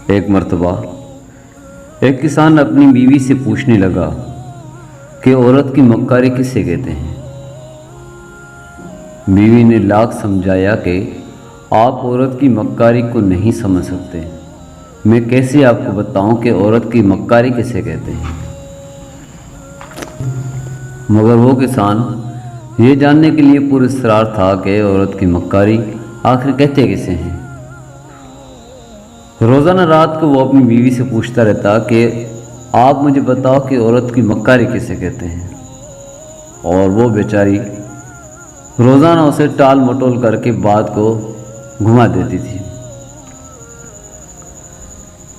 ایک مرتبہ ایک کسان اپنی بیوی سے پوچھنے لگا کہ عورت کی مکاری کسے کہتے ہیں۔ بیوی نے لاکھ سمجھایا کہ آپ عورت کی مکاری کو نہیں سمجھ سکتے، میں کیسے آپ کو بتاؤں کہ عورت کی مکاری کسے کہتے ہیں۔ مگر وہ کسان یہ جاننے کے لیے پراسرار تھا کہ عورت کی مکاری آخر کہتے کسے ہیں۔ روزانہ رات کو وہ اپنی بیوی سے پوچھتا رہتا کہ آپ مجھے بتاؤ کہ عورت کی مکاری کسے کہتے ہیں، اور وہ بیچاری روزانہ اسے ٹال مٹول کر کے بات کو گھما دیتی تھی۔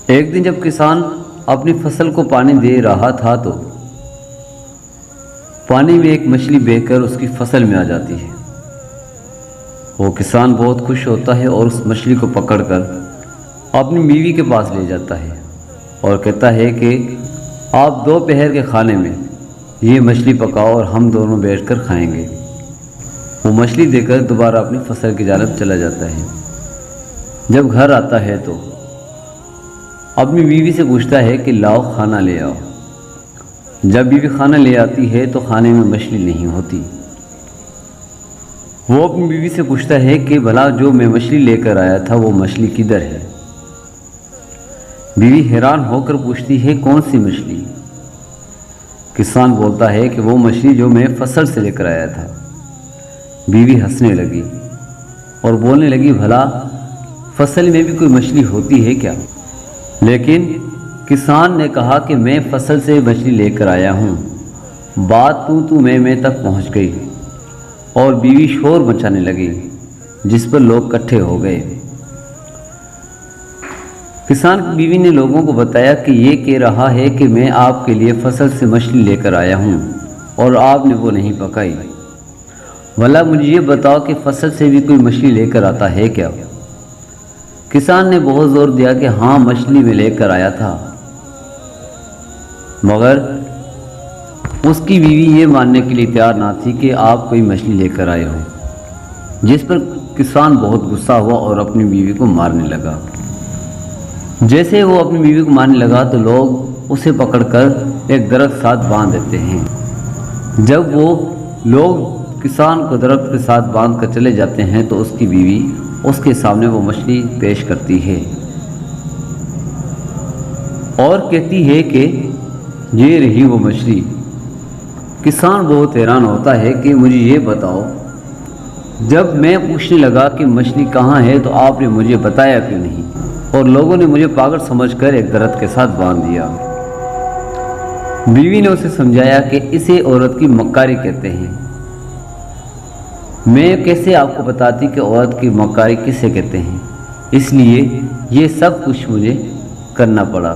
ایک دن جب کسان اپنی فصل کو پانی دے رہا تھا تو پانی میں ایک مچھلی بہہ کر اس کی فصل میں آ جاتی ہے۔ وہ کسان بہت خوش ہوتا ہے اور اس مچھلی کو پکڑ کر اپنی بیوی کے پاس لے جاتا ہے اور کہتا ہے کہ آپ دوپہر کے کھانے میں یہ مچھلی پکاؤ اور ہم دونوں بیٹھ کر کھائیں گے۔ وہ مچھلی دے کر دوبارہ اپنی فصل کی جانب چلا جاتا ہے۔ جب گھر آتا ہے تو اپنی بیوی سے پوچھتا ہے کہ لاؤ کھانا لے آؤ۔ جب بیوی کھانا لے آتی ہے تو کھانے میں مچھلی نہیں ہوتی۔ وہ اپنی بیوی سے پوچھتا ہے کہ بھلا جو میں مچھلی لے کر آیا تھا وہ مچھلی کدھر ہے؟ بیوی حیران ہو کر پوچھتی ہے کون سی مچھلی؟ کسان بولتا ہے کہ وہ مچھلی جو میں فصل سے لے کر آیا تھا۔ بیوی ہنسنے لگی اور بولنے لگی بھلا فصل میں بھی کوئی مچھلی ہوتی ہے کیا؟ لیکن کسان نے کہا کہ میں فصل سے مچھلی لے کر آیا ہوں۔ بات تو میں تک پہنچ گئی اور بیوی شور مچانے لگی جس پر لوگ اکٹھے ہو گئے۔ کسان کی بیوی نے لوگوں کو بتایا کہ یہ کہہ رہا ہے کہ میں آپ کے لیے فصل سے مچھلی لے کر آیا ہوں اور آپ نے وہ نہیں پکائی۔ بھلا مجھے یہ بتاؤ کہ فصل سے بھی کوئی مچھلی لے کر آتا ہے کیا؟ کسان نے بہت زور دیا کہ ہاں مچھلی میں لے کر آیا تھا، مگر اس کی بیوی یہ ماننے کے لیے تیار نہ تھی کہ آپ کوئی مچھلی لے کر آئے ہو، جس پر کسان بہت غصہ ہوا اور اپنی بیوی کو مارنے لگا۔ جیسے وہ اپنی بیوی کو مارنے لگا تو لوگ اسے پکڑ کر ایک درخت ساتھ باندھ دیتے ہیں۔ جب وہ لوگ کسان کو درخت کے ساتھ باندھ کر چلے جاتے ہیں تو اس کی بیوی اس کے سامنے وہ مچھلی پیش کرتی ہے اور کہتی ہے کہ یہ رہی وہ مچھلی۔ کسان بہت حیران ہوتا ہے کہ مجھے یہ بتاؤ، جب میں پوچھنے لگا کہ مچھلی کہاں ہے تو آپ نے مجھے بتایا کیوں نہیں، اور لوگوں نے مجھے پاگل سمجھ کر ایک درخت کے ساتھ باندھ دیا۔ بیوی نے اسے سمجھایا کہ اسے عورت کی مکاری کہتے ہیں۔ میں کیسے آپ کو بتاتی کہ عورت کی مکاری کسے کہتے ہیں، اس لیے یہ سب کچھ مجھے کرنا پڑا۔